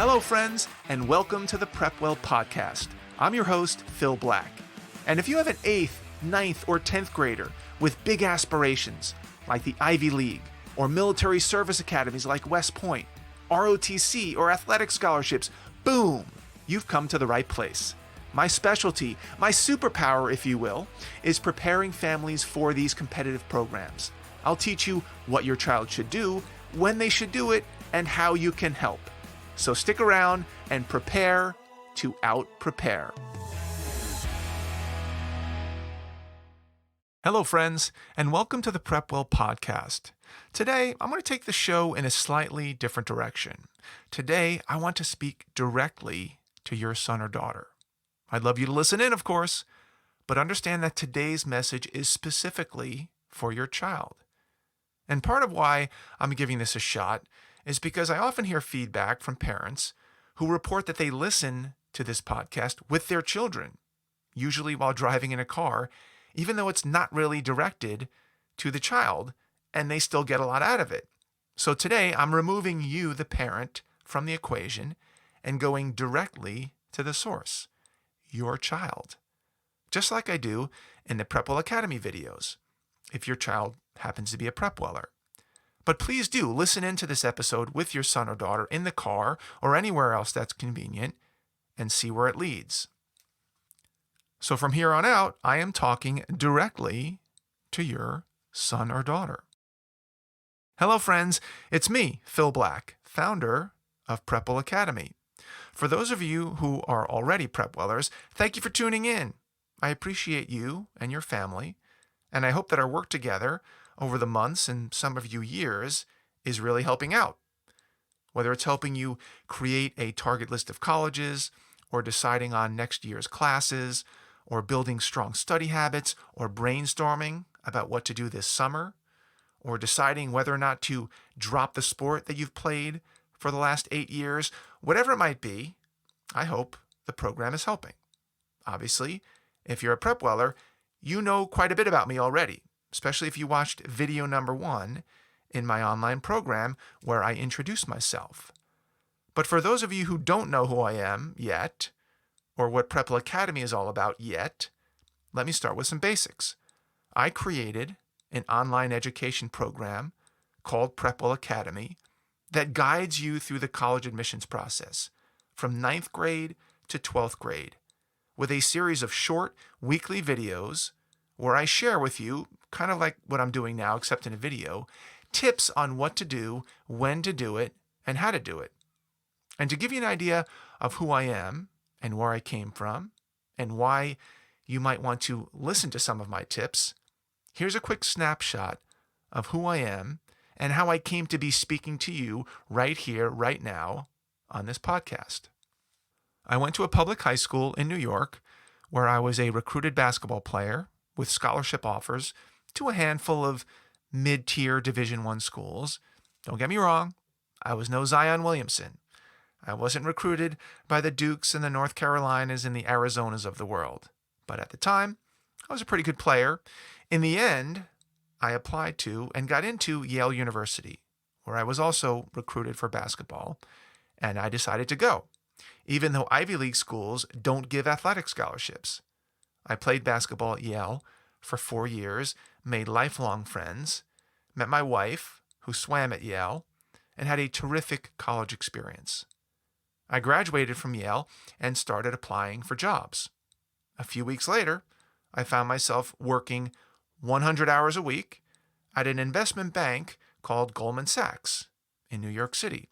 Hello, friends, and welcome to the PrepWell podcast. I'm your host, Phil Black. And if you have an 8th, 9th, or 10th grader with big aspirations, like the Ivy League, or military service academies like West Point, ROTC, or athletic scholarships, boom, you've come to the right place. My specialty, my superpower, if you will, is preparing families for these competitive programs. I'll teach you what your child should do, when they should do it, and how you can help. So stick around and prepare to out-prepare. Hello, friends, and welcome to the PrepWell podcast. Today, I'm going to take the show in a slightly different direction. Today, I want to speak directly to your son or daughter. I'd love you to listen in, of course, but understand that today's message is specifically for your child. And part of why I'm giving this a shot is because I often hear feedback from parents who report that they listen to this podcast with their children, usually while driving in a car, even though it's not really directed to the child, and they still get a lot out of it. So today, I'm removing you, the parent, from the equation and going directly to the source, your child. Just like I do in the PrepWell Academy videos, if your child happens to be a PrepWeller. But please do listen into this episode with your son or daughter in the car or anywhere else that's convenient and see where it leads. So from here on out, I am talking directly to your son or daughter. Hello, friends. It's me, Phil Black, founder of PrepWell Academy. For those of you who are already PrepWellers, thank you for tuning in. I appreciate you and your family, and I hope that our work together over the months and some of you years is really helping out. Whether it's helping you create a target list of colleges, or deciding on next year's classes, or building strong study habits, or brainstorming about what to do this summer, or deciding whether or not to drop the sport that you've played for the last 8 years, whatever it might be, I hope the program is helping. Obviously, if you're a PrepWeller, you know quite a bit about me already, especially if you watched video number 1 in my online program where I introduce myself. But for those of you who don't know who I am yet, or what PrepWell Academy is all about yet, let me start with some basics. I created an online education program called PrepWell Academy that guides you through the college admissions process from 9th grade to 12th grade with a series of short weekly videos where I share with you, kind of like what I'm doing now, except in a video, tips on what to do, when to do it, and how to do it. And to give you an idea of who I am and where I came from and why you might want to listen to some of my tips, here's a quick snapshot of who I am and how I came to be speaking to you right here, right now, on this podcast. I went to a public high school in New York where I was a recruited basketball player with scholarship offers to a handful of mid-tier Division I schools. Don't get me wrong, I was no Zion Williamson. I wasn't recruited by the Dukes and the North Carolinas and the Arizonas of the world. But at the time, I was a pretty good player. In the end, I applied to and got into Yale University, where I was also recruited for basketball, and I decided to go, even though Ivy League schools don't give athletic scholarships. I played basketball at Yale for 4 years, made lifelong friends, met my wife, who swam at Yale, and had a terrific college experience. I graduated from Yale and started applying for jobs. A few weeks later, I found myself working 100 hours a week at an investment bank called Goldman Sachs in New York City.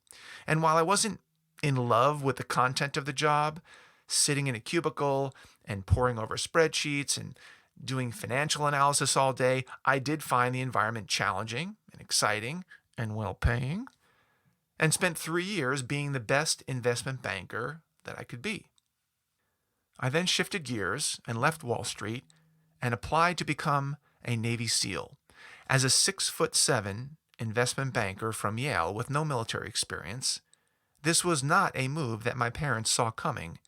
And while I wasn't in love with the content of the job, sitting in a cubicle and poring over spreadsheets and doing financial analysis all day, I did find the environment challenging and exciting and well-paying, and spent 3 years being the best investment banker that I could be. I then shifted gears and left Wall Street and applied to become a Navy SEAL. As a 6'7" investment banker from Yale with no military experience, this was not a move that my parents saw coming,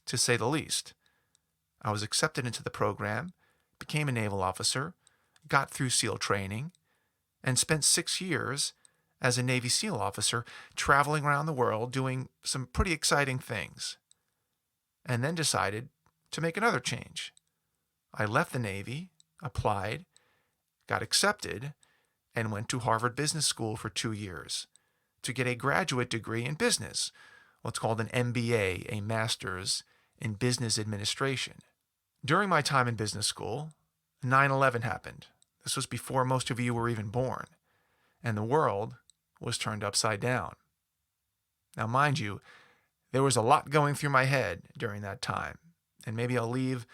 to say the least. I was accepted into the program, became a naval officer, got through SEAL training, and spent 6 years as a Navy SEAL officer, traveling around the world doing some pretty exciting things, and then decided to make another change. I left the Navy, applied, got accepted, and went to Harvard Business School for 2 years to get a graduate degree in business, what's called an MBA, a Master's in Business Administration. During my time in business school, 9/11 happened. This was before most of you were even born, and the world was turned upside down. Now, mind you, there was a lot going through my head during that time, and maybe I'll leave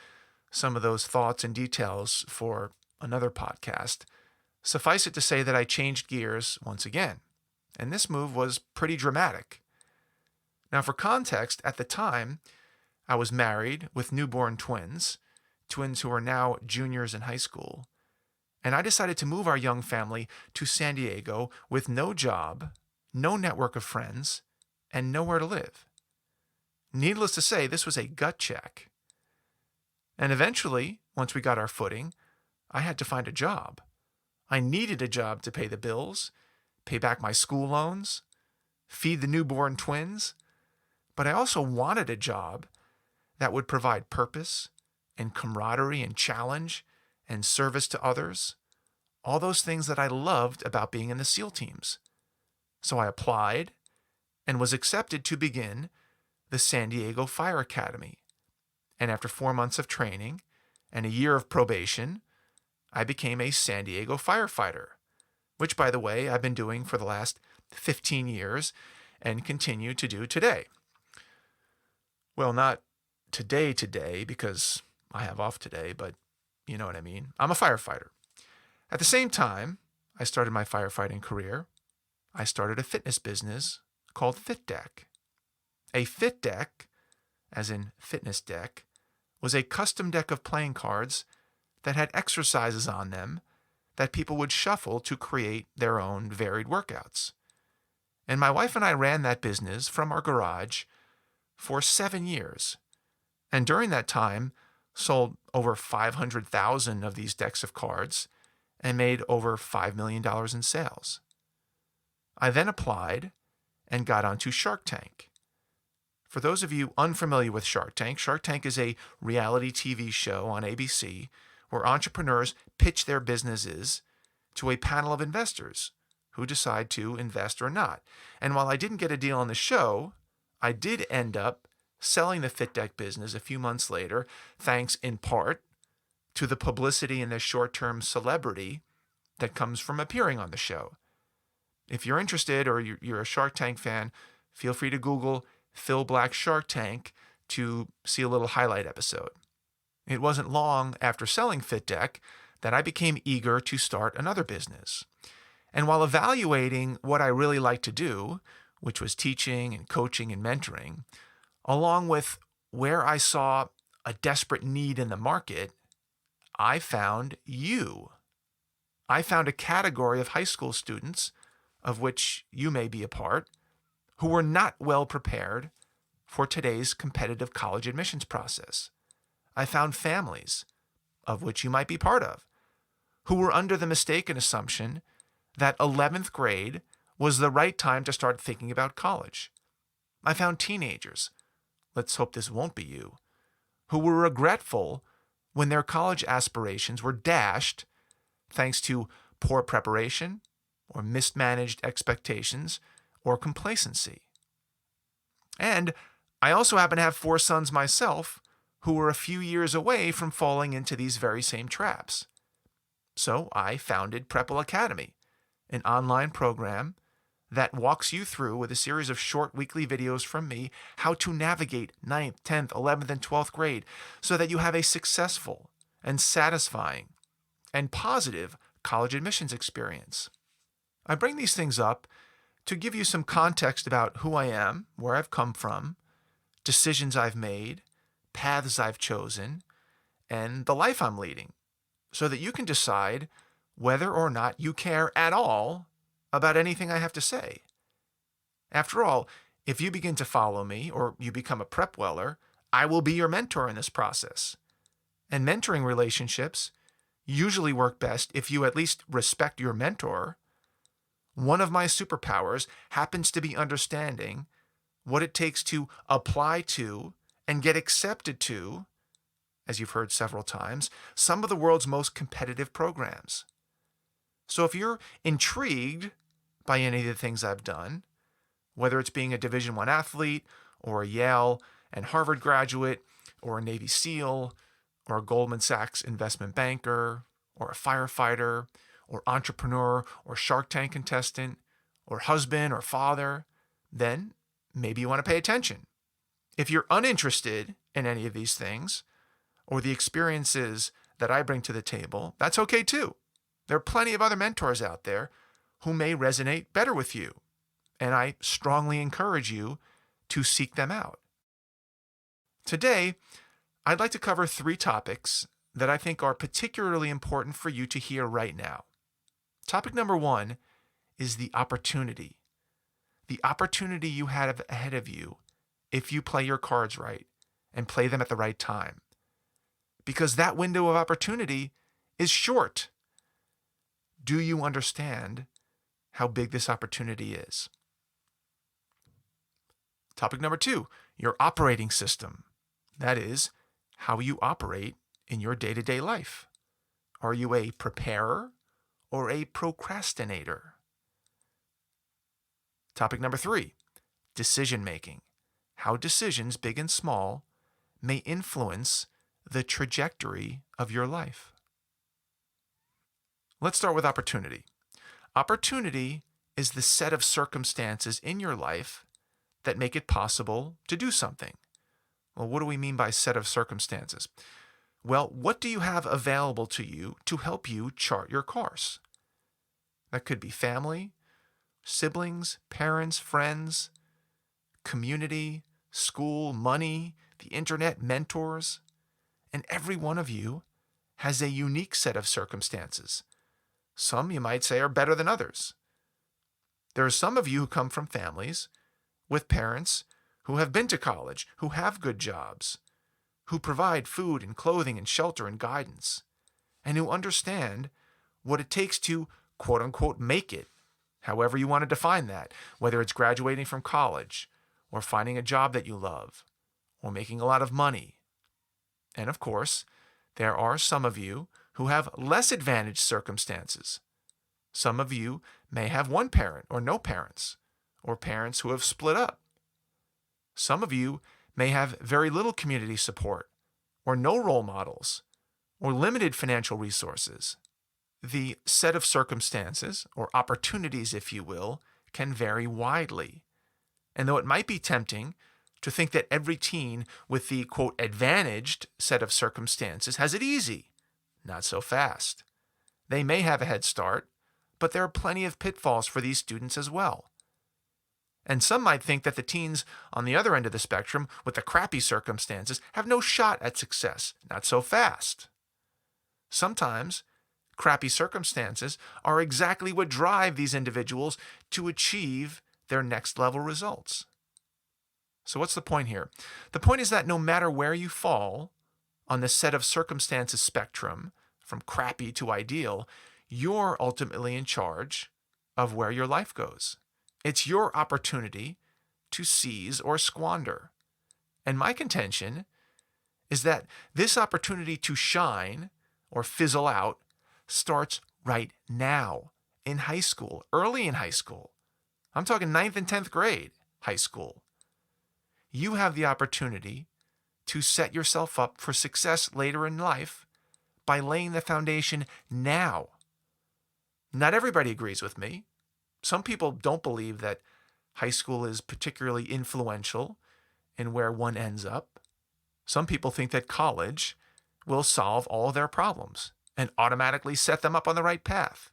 some of those thoughts and details for another podcast. Suffice it to say that I changed gears once again, and this move was pretty dramatic. Now, for context, at the time, I was married with newborn twins who are now juniors in high school, and I decided to move our young family to San Diego with no job, no network of friends, and nowhere to live. Needless to say, this was a gut check. And eventually, once we got our footing, I had to find a job. I needed a job to pay the bills, pay back my school loans, feed the newborn twins, but I also wanted a job that would provide purpose and camaraderie and challenge and service to others, all those things that I loved about being in the SEAL teams. So I applied and was accepted to begin the San Diego Fire Academy. And after 4 months of training and a year of probation, I became a San Diego firefighter, which, by the way, I've been doing for the last 15 years and continue to do today. Well, not today, because I have off today, but you know what I mean. I'm a firefighter. At the same time I started my firefighting career, I started a fitness business called FitDeck. A Fit Deck, as in fitness deck, was a custom deck of playing cards that had exercises on them that people would shuffle to create their own varied workouts. And my wife and I ran that business from our garage for 7 years. And during that time, sold over 500,000 of these decks of cards and made over $5 million in sales. I then applied and got onto Shark Tank. For those of you unfamiliar with Shark Tank is a reality TV show on ABC where entrepreneurs pitch their businesses to a panel of investors who decide to invest or not. And while I didn't get a deal on the show, I did end up selling the FitDeck business a few months later, thanks in part to the publicity and the short-term celebrity that comes from appearing on the show. If you're interested or you're a Shark Tank fan, feel free to Google Phil Black Shark Tank to see a little highlight episode. It wasn't long after selling FitDeck that I became eager to start another business. And while evaluating what I really like to do, which was teaching and coaching and mentoring, along with where I saw a desperate need in the market, I found you. I found a category of high school students, of which you may be a part, who were not well prepared for today's competitive college admissions process. I found families, of which you might be part of, who were under the mistaken assumption that 11th grade was the right time to start thinking about college. I found teenagers, let's hope this won't be you, who were regretful when their college aspirations were dashed thanks to poor preparation or mismanaged expectations or complacency. And I also happen to have 4 sons myself who were a few years away from falling into these very same traps. So I founded PrepWell Academy, an online program that walks you through, with a series of short weekly videos from me, how to navigate 9th, 10th, 11th, and 12th grade so that you have a successful and satisfying and positive college admissions experience. I bring these things up to give you some context about who I am, where I've come from, decisions I've made, paths I've chosen, and the life I'm leading, so that you can decide whether or not you care at all about anything I have to say. After all, if you begin to follow me or you become a PrepWeller, I will be your mentor in this process. And mentoring relationships usually work best if you at least respect your mentor, One of my superpowers happens to be understanding what it takes to apply to and get accepted to, as you've heard several times, some of the world's most competitive programs. So if you're intrigued by any of the things I've done, whether it's being a Division I athlete or a Yale and Harvard graduate or a Navy SEAL or a Goldman Sachs investment banker or a firefighter or entrepreneur or Shark Tank contestant or husband or father, then maybe you want to pay attention. If you're uninterested in any of these things or the experiences that I bring to the table, that's okay too. There are plenty of other mentors out there who may resonate better with you, and I strongly encourage you to seek them out. Today, I'd like to cover 3 topics that I think are particularly important for you to hear right now. Topic number 1 is the opportunity. The opportunity you have ahead of you if you play your cards right and play them at the right time. Because that window of opportunity is short. Do you understand how big this opportunity is? Topic number 2, your operating system. That is, how you operate in your day-to-day life. Are you a preparer or a procrastinator? Topic number 3, decision making. How decisions, big and small, may influence the trajectory of your life. Let's start with opportunity. Opportunity is the set of circumstances in your life that make it possible to do something. Well, what do we mean by set of circumstances? Well, what do you have available to you to help you chart your course? That could be family, siblings, parents, friends, community, school, money, the internet, mentors. And every one of you has a unique set of circumstances. Some, you might say, are better than others. There are some of you who come from families with parents who have been to college, who have good jobs, who provide food and clothing and shelter and guidance, and who understand what it takes to, quote unquote, make it, however you want to define that, whether it's graduating from college or finding a job that you love or making a lot of money. And of course, there are some of you who have less advantaged circumstances. Some of you may have one parent or no parents, or parents who have split up. Some of you may have very little community support, or no role models, or limited financial resources. The set of circumstances, or opportunities, if you will, can vary widely. And though it might be tempting to think that every teen with the, quote, advantaged set of circumstances has it easy, not so fast. They may have a head start, but there are plenty of pitfalls for these students as well. And some might think that the teens on the other end of the spectrum with the crappy circumstances have no shot at success, not so fast. Sometimes, crappy circumstances are exactly what drive these individuals to achieve their next level results. So what's the point here? The point is that no matter where you fall on the set of circumstances spectrum, from crappy to ideal, you're ultimately in charge of where your life goes. It's your opportunity to seize or squander. And my contention is that this opportunity to shine or fizzle out starts right now in high school, early in high school. I'm talking 9th and 10th grade high school. You have the opportunity to set yourself up for success later in life by laying the foundation now. Not everybody agrees with me. Some people don't believe that high school is particularly influential in where one ends up. Some people think that college will solve all their problems and automatically set them up on the right path.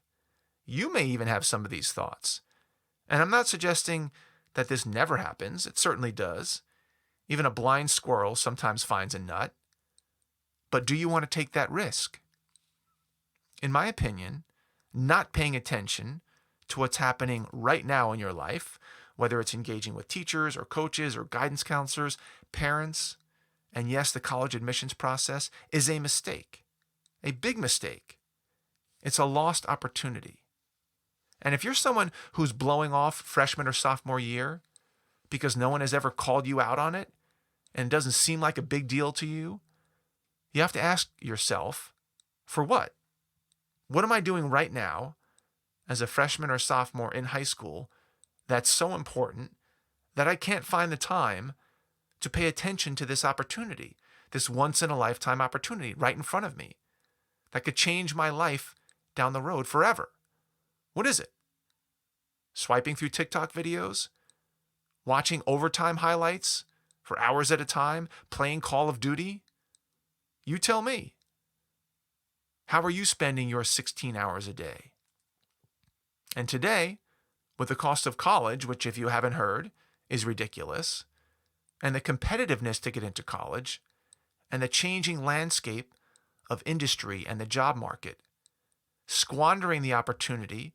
You may even have some of these thoughts. And I'm not suggesting that this never happens. It certainly does. Even a blind squirrel sometimes finds a nut. But do you want to take that risk? In my opinion, not paying attention to what's happening right now in your life, whether it's engaging with teachers or coaches or guidance counselors, parents, and yes, the college admissions process, is a mistake, a big mistake. It's a lost opportunity. And if you're someone who's blowing off freshman or sophomore year because no one has ever called you out on it and it doesn't seem like a big deal to you, you have to ask yourself, for what? What am I doing right now as a freshman or sophomore in high school that's so important that I can't find the time to pay attention to this opportunity, this once-in-a-lifetime opportunity right in front of me that could change my life down the road forever? What is it? Swiping through TikTok videos? Watching overtime highlights for hours at a time? Playing Call of Duty? You tell me. How are you spending your 16 hours a day? And today, with the cost of college, which if you haven't heard, is ridiculous, and the competitiveness to get into college, and the changing landscape of industry and the job market, squandering the opportunity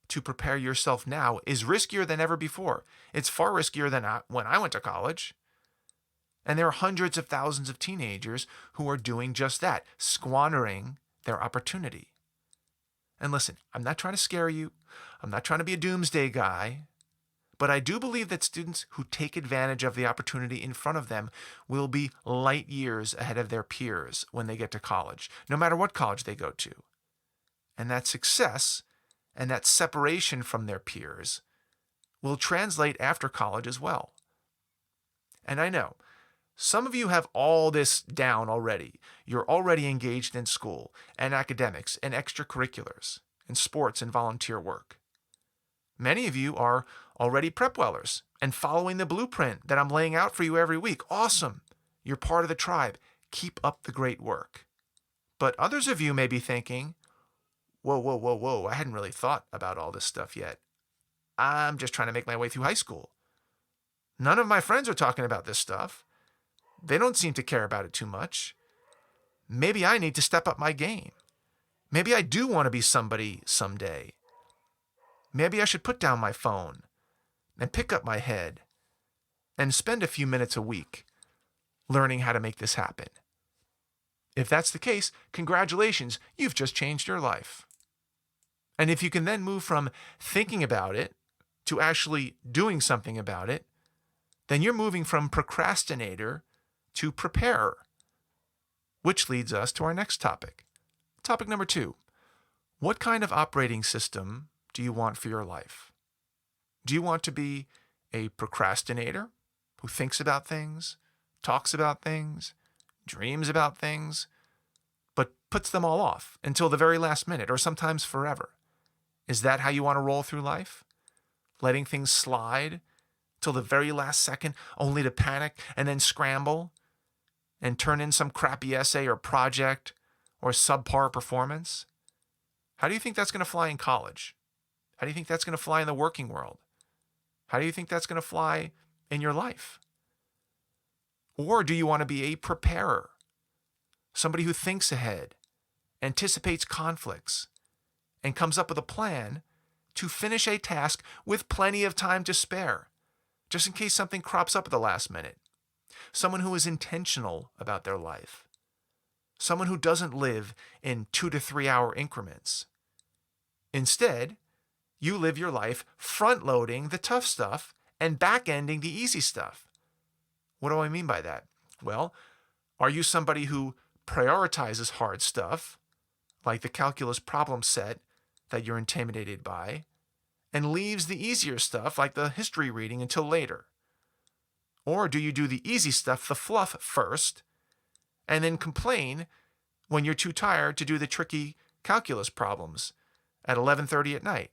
to prepare yourself now is riskier than ever before. It's far riskier than when I went to college. And there are hundreds of thousands of teenagers who are doing just that, squandering their opportunity. And listen, I'm not trying to scare you. I'm not trying to be a doomsday guy. But I do believe that students who take advantage of the opportunity in front of them will be light years ahead of their peers when they get to college, no matter what college they go to. And that success and that separation from their peers will translate after college as well. And I know some of you have all this down already. You're already engaged in school and academics and extracurriculars and sports and volunteer work. Many of you are already PrepWellers and following the blueprint that I'm laying out for you every week. Awesome. You're part of the tribe. Keep up the great work. But others of you may be thinking, whoa, I hadn't really thought about all this stuff yet. I'm just trying to make my way through high school. None of my friends are talking about this stuff. They don't seem to care about it too much. Maybe I need to step up my game. Maybe I do want to be somebody someday. Maybe I should put down my phone and pick up my head and spend a few minutes a week learning how to make this happen. If that's the case, congratulations, you've just changed your life. And if you can then move from thinking about it to actually doing something about it, then you're moving from procrastinator to preparer, which leads us to our next topic. Topic number 2, what kind of operating system do you want for your life? Do you want to be a procrastinator who thinks about things, talks about things, dreams about things, but puts them all off until the very last minute or sometimes forever? Is that how you want to roll through life? Letting things slide till the very last second only to panic and then scramble and turn in some crappy essay or project or subpar performance? How do you think that's going to fly in college? How do you think that's going to fly in the working world? How do you think that's going to fly in your life? Or do you want to be a preparer? Somebody who thinks ahead, anticipates conflicts, and comes up with a plan to finish a task with plenty of time to spare, just in case something crops up at the last minute. Someone who is intentional about their life. Someone who doesn't live in 2 to 3 hour increments. Instead, you live your life front-loading the tough stuff and back-ending the easy stuff. What do I mean by that? Well, are you somebody who prioritizes hard stuff, like the calculus problem set that you're intimidated by, and leaves the easier stuff, like the history reading, until later? Or do you do the easy stuff, the fluff, first, and then complain when you're too tired to do the tricky calculus problems at 11:30 at night?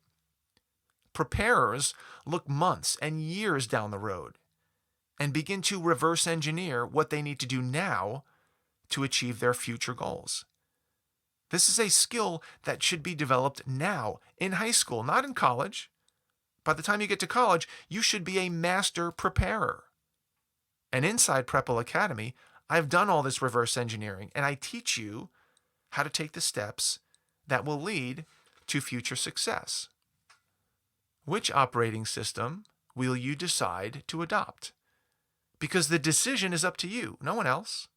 Preparers look months and years down the road and begin to reverse engineer what they need to do now to achieve their future goals. This is a skill that should be developed now in high school, not in college. By the time you get to college, you should be a master preparer. And inside PrepWell Academy, I've done all this reverse engineering, and I teach you how to take the steps that will lead to future success. Which operating system will you decide to adopt? Because the decision is up to you, no one else.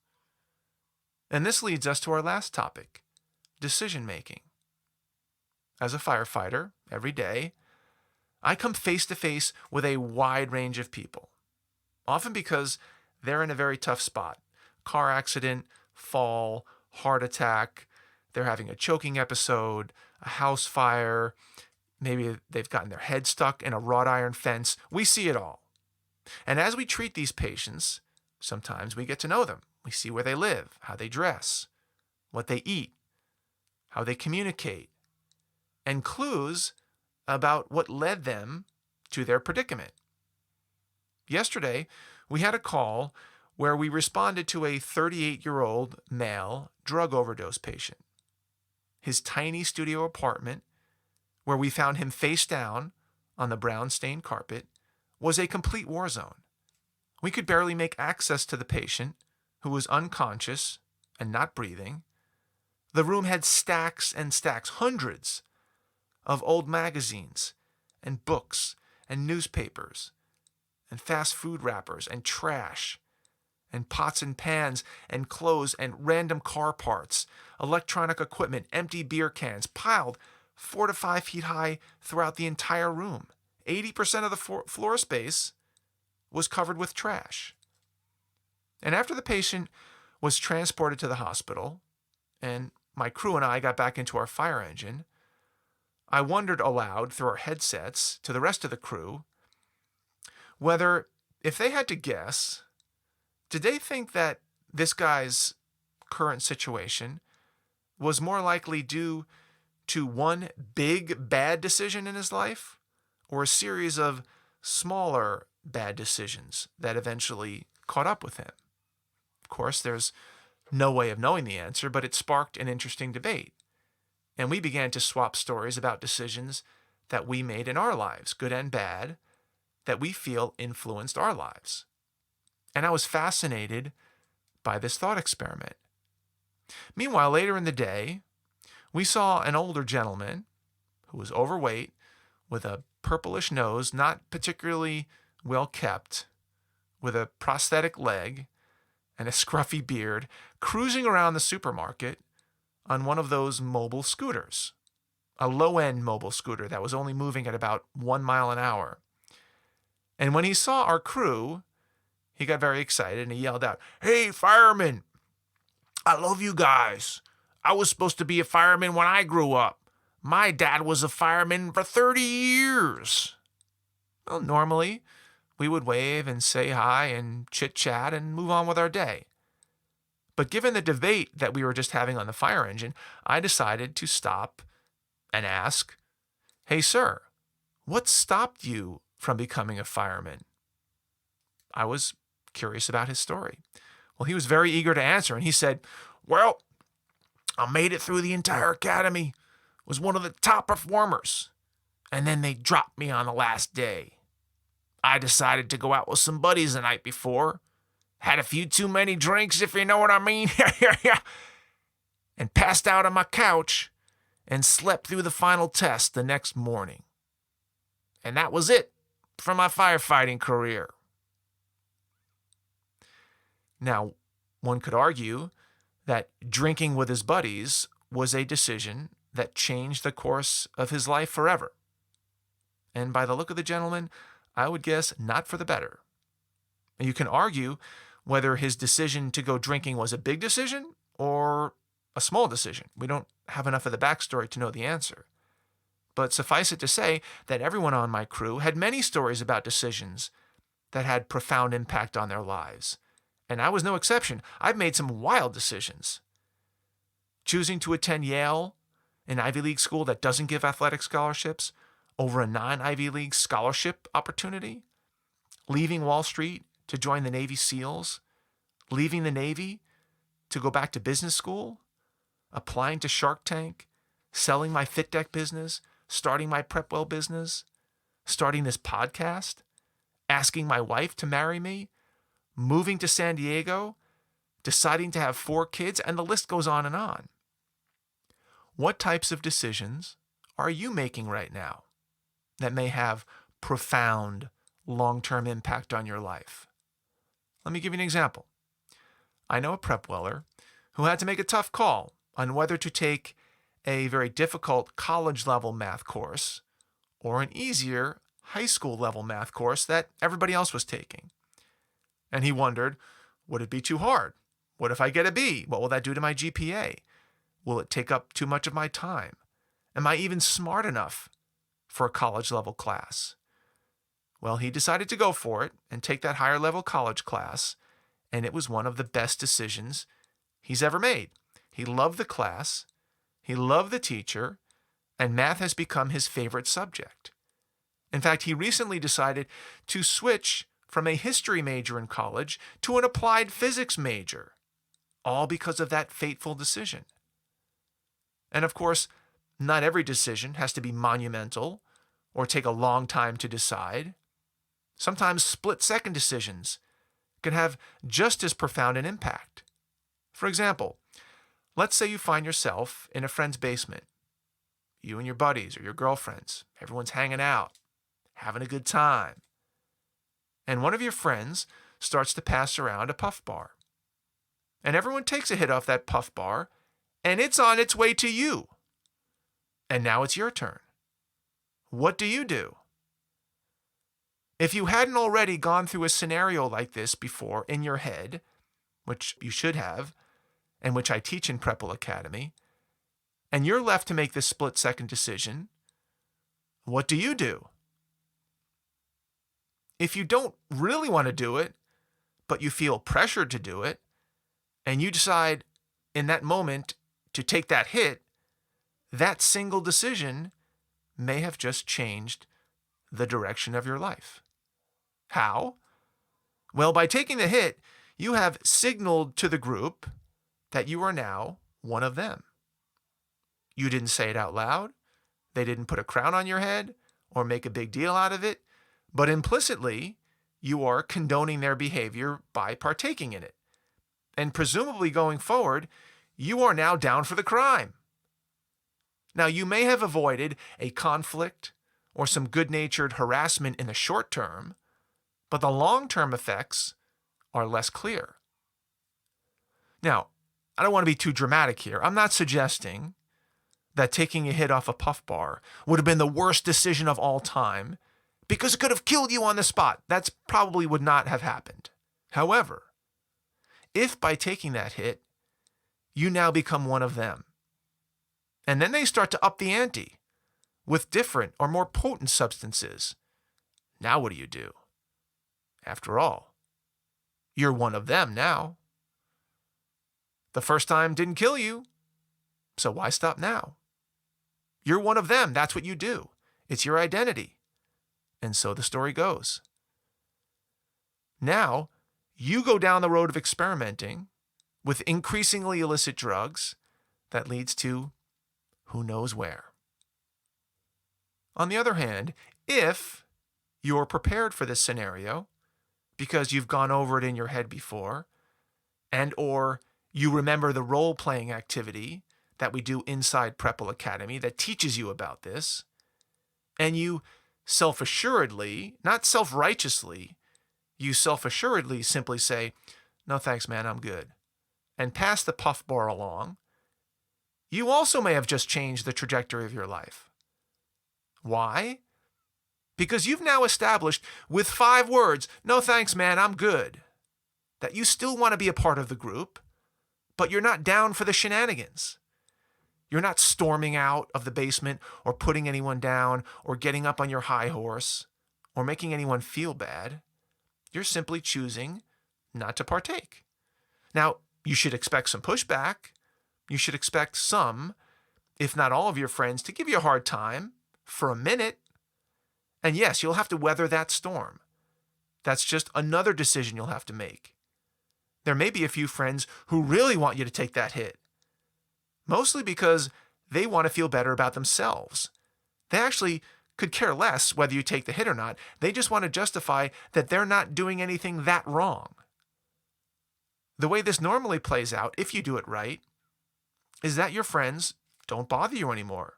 And this leads us to our last topic, decision making. As a firefighter, every day, I come face to face with a wide range of people, often because they're in a very tough spot. Car accident, fall, heart attack, they're having a choking episode, a house fire, maybe they've gotten their head stuck in a wrought iron fence. We see it all. And as we treat these patients, sometimes we get to know them. We see where they live, how they dress, what they eat, how they communicate, and clues about what led them to their predicament. Yesterday, we had a call where we responded to a 38-year-old male drug overdose patient. His tiny studio apartment, where we found him face down on the brown-stained carpet, was a complete war zone. We could barely make access to the patient, who was unconscious and not breathing. The room had stacks and stacks, hundreds of old magazines and books and newspapers and fast food wrappers and trash and pots and pans and clothes and random car parts, electronic equipment, empty beer cans piled 4 to 5 feet high throughout the entire room. 80% of the floor space was covered with trash. And after the patient was transported to the hospital and my crew and I got back into our fire engine, I wondered aloud through our headsets to the rest of the crew whether, if they had to guess, did they think that this guy's current situation was more likely due to one big bad decision in his life or a series of smaller bad decisions that eventually caught up with him? Of course, there's no way of knowing the answer, but it sparked an interesting debate. And we began to swap stories about decisions that we made in our lives, good and bad, that we feel influenced our lives. And I was fascinated by this thought experiment. Meanwhile, later in the day, we saw an older gentleman who was overweight with a purplish nose, not particularly well kept, with a prosthetic leg and a scruffy beard, cruising around the supermarket on one of those mobile scooters, a low-end mobile scooter that was only moving at about 1 mile an hour. And when he saw our crew, he got very excited and he yelled out, "Hey, firemen, I love you guys. I was supposed to be a fireman when I grew up. My dad was a fireman for 30 years. Well, normally, we would wave and say hi and chit-chat and move on with our day. But given the debate that we were just having on the fire engine, I decided to stop and ask, "Hey, sir, what stopped you from becoming a fireman?" I was curious about his story. Well, he was very eager to answer, and he said, "Well, I made it through the entire academy, was one of the top performers, and then they dropped me on the last day. I decided to go out with some buddies the night before, had a few too many drinks, if you know what I mean, and passed out on my couch and slept through the final test the next morning. And that was it for my firefighting career." Now, one could argue that drinking with his buddies was a decision that changed the course of his life forever. And by the look of the gentleman, I would guess not for the better. You can argue whether his decision to go drinking was a big decision or a small decision. We don't have enough of the backstory to know the answer. But suffice it to say that everyone on my crew had many stories about decisions that had profound impact on their lives. And I was no exception. I've made some wild decisions. Choosing to attend Yale, an Ivy League school that doesn't give athletic scholarships, over a non-Ivy League scholarship opportunity. Leaving Wall Street to join the Navy SEALs. Leaving the Navy to go back to business school. Applying to Shark Tank. Selling my Fit Deck business. Starting my PrepWell business. Starting this podcast. Asking my wife to marry me. Moving to San Diego, deciding to have 4 kids, and the list goes on and on. What types of decisions are you making right now that may have profound long-term impact on your life? Let me give you an example. I know a PrepWeller who had to make a tough call on whether to take a very difficult college-level math course or an easier high school level math course that everybody else was taking. And he wondered, would it be too hard? What if I get a B? What will that do to my GPA? Will it take up too much of my time? Am I even smart enough for a college level class? Well, he decided to go for it and take that higher level college class, and it was one of the best decisions he's ever made. He loved the class, he loved the teacher, and math has become his favorite subject. In fact, he recently decided to switch from a history major in college to an applied physics major, all because of that fateful decision. And of course, not every decision has to be monumental or take a long time to decide. Sometimes split-second decisions can have just as profound an impact. For example, let's say you find yourself in a friend's basement. You and your buddies or your girlfriends, everyone's hanging out, having a good time. And one of your friends starts to pass around a puff bar. And everyone takes a hit off that puff bar, and it's on its way to you. And now it's your turn. What do you do? If you hadn't already gone through a scenario like this before in your head, which you should have, and which I teach in PrepWell Academy, and you're left to make this split-second decision, what do you do? If you don't really want to do it, but you feel pressured to do it, and you decide in that moment to take that hit, that single decision may have just changed the direction of your life. How? Well, by taking the hit, you have signaled to the group that you are now one of them. You didn't say it out loud. They didn't put a crown on your head or make a big deal out of it, but implicitly, you are condoning their behavior by partaking in it. And presumably going forward, you are now down for the crime. Now, you may have avoided a conflict or some good-natured harassment in the short term, but the long-term effects are less clear. Now, I don't want to be too dramatic here. I'm not suggesting that taking a hit off a puff bar would have been the worst decision of all time because it could have killed you on the spot. That's probably would not have happened. However, if by taking that hit, you now become one of them, and then they start to up the ante with different or more potent substances, now what do? After all, you're one of them now. The first time didn't kill you, so why stop now? You're one of them. That's what you do. It's your identity. And so the story goes. Now, you go down the road of experimenting with increasingly illicit drugs that leads to who knows where. On the other hand, if you're prepared for this scenario because you've gone over it in your head before, and or you remember the role-playing activity that we do inside PrepWell Academy that teaches you about this, and you self-assuredly, not self-righteously, you self-assuredly simply say, no thanks, man, I'm good, and pass the puff bar along, you also may have just changed the trajectory of your life. Why? Because you've now established with 5 words, no thanks, man, I'm good, that you still want to be a part of the group, but you're not down for the shenanigans. You're not storming out of the basement or putting anyone down or getting up on your high horse or making anyone feel bad. You're simply choosing not to partake. Now, you should expect some pushback. You should expect some, if not all of your friends, to give you a hard time for a minute. And yes, you'll have to weather that storm. That's just another decision you'll have to make. There may be a few friends who really want you to take that hit, mostly because they want to feel better about themselves. They actually could care less whether you take the hit or not. They just want to justify that they're not doing anything that wrong. The way this normally plays out, if you do it right, is that your friends don't bother you anymore.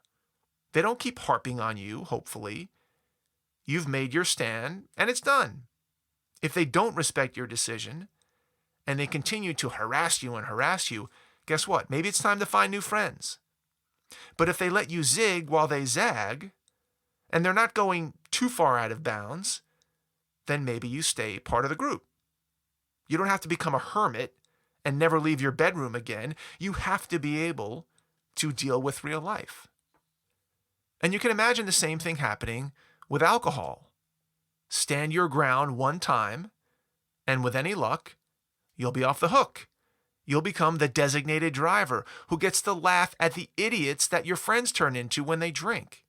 They don't keep harping on you, hopefully. You've made your stand, and it's done. If they don't respect your decision, and they continue to harass you, guess what? Maybe it's time to find new friends. But if they let you zig while they zag, and they're not going too far out of bounds, then maybe you stay part of the group. You don't have to become a hermit and never leave your bedroom again. You have to be able to deal with real life. And you can imagine the same thing happening with alcohol. Stand your ground one time, and with any luck, you'll be off the hook. You'll become the designated driver who gets to laugh at the idiots that your friends turn into when they drink.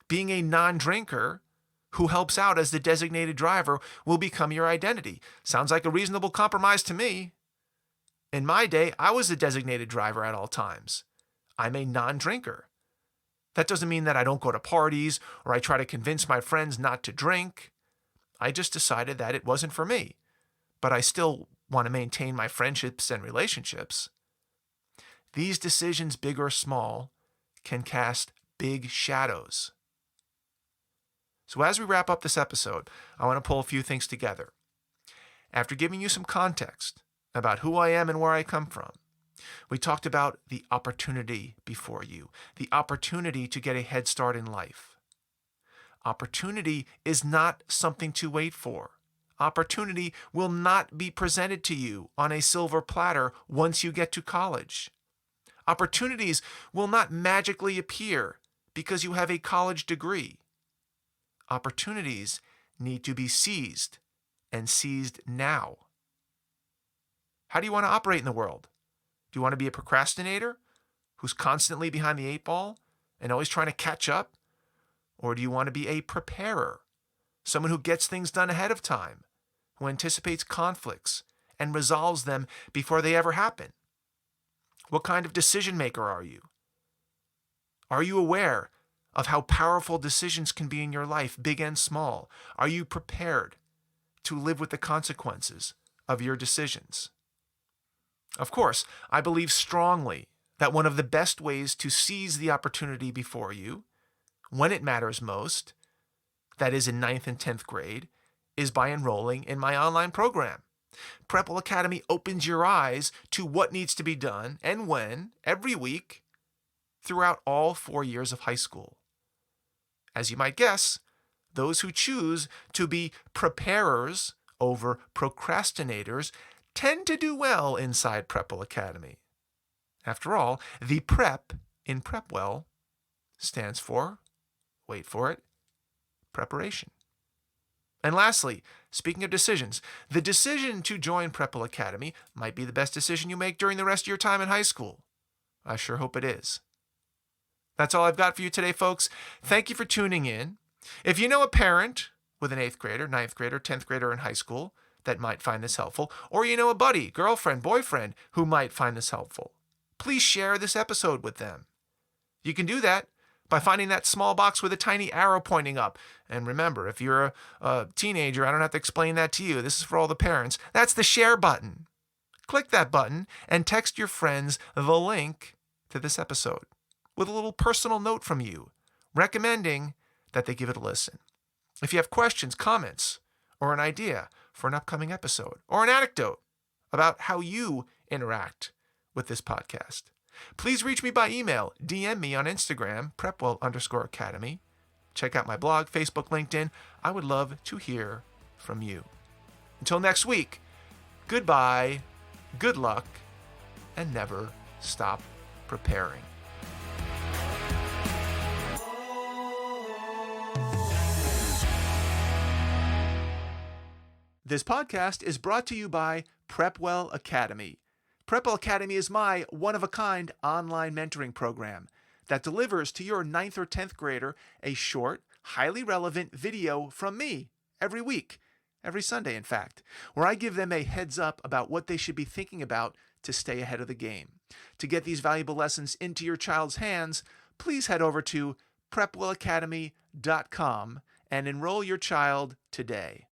Being a non-drinker who helps out as the designated driver will become your identity. Sounds like a reasonable compromise to me. In my day, I was the designated driver at all times. I'm a non-drinker. That doesn't mean that I don't go to parties or I try to convince my friends not to drink. I just decided that it wasn't for me. But I still want to maintain my friendships and relationships. These decisions, big or small, can cast big shadows. So as we wrap up this episode, I want to pull a few things together. After giving you some context about who I am and where I come from, we talked about the opportunity before you, the opportunity to get a head start in life. Opportunity is not something to wait for. Opportunity will not be presented to you on a silver platter once you get to college. Opportunities will not magically appear because you have a college degree. Opportunities need to be seized, and seized now. How do you want to operate in the world? Do you want to be a procrastinator who's constantly behind the eight ball and always trying to catch up? Or do you want to be a preparer, someone who gets things done ahead of time, who anticipates conflicts and resolves them before they ever happen? What kind of decision maker are you? Are you aware of how powerful decisions can be in your life, big and small? Are you prepared to live with the consequences of your decisions? Of course, I believe strongly that one of the best ways to seize the opportunity before you, when it matters most, that is in 9th and 10th grade, is by enrolling in my online program. PrepWell Academy opens your eyes to what needs to be done and when, every week, throughout all 4 years of high school. As you might guess, those who choose to be preparers over procrastinators tend to do well inside PrepWell Academy. After all, the PrEP in PrepWell stands for, wait for it, preparation. And lastly, speaking of decisions, the decision to join PrepWell Academy might be the best decision you make during the rest of your time in high school. I sure hope it is. That's all I've got for you today, folks. Thank you for tuning in. If you know a parent with an 8th grader, 9th grader, 10th grader in high school that might find this helpful, or you know a buddy, girlfriend, boyfriend who might find this helpful, please share this episode with them. You can do that by finding that small box with a tiny arrow pointing up. And remember, if you're a teenager, I don't have to explain that to you. This is for all the parents. That's the share button. Click that button and text your friends the link to this episode with a little personal note from you recommending that they give it a listen. If you have questions, comments, or an idea for an upcoming episode, or an anecdote about how you interact with this podcast, please reach me by email, DM me on Instagram, PrepWell_Academy. Check out my blog, Facebook, LinkedIn. I would love to hear from you. Until next week, goodbye, good luck, and never stop preparing. This podcast is brought to you by PrepWell Academy. PrepWell Academy is my one-of-a-kind online mentoring program that delivers to your 9th or 10th grader a short, highly relevant video from me every week, every Sunday in fact, where I give them a heads up about what they should be thinking about to stay ahead of the game. To get these valuable lessons into your child's hands, please head over to PrepWellAcademy.com and enroll your child today.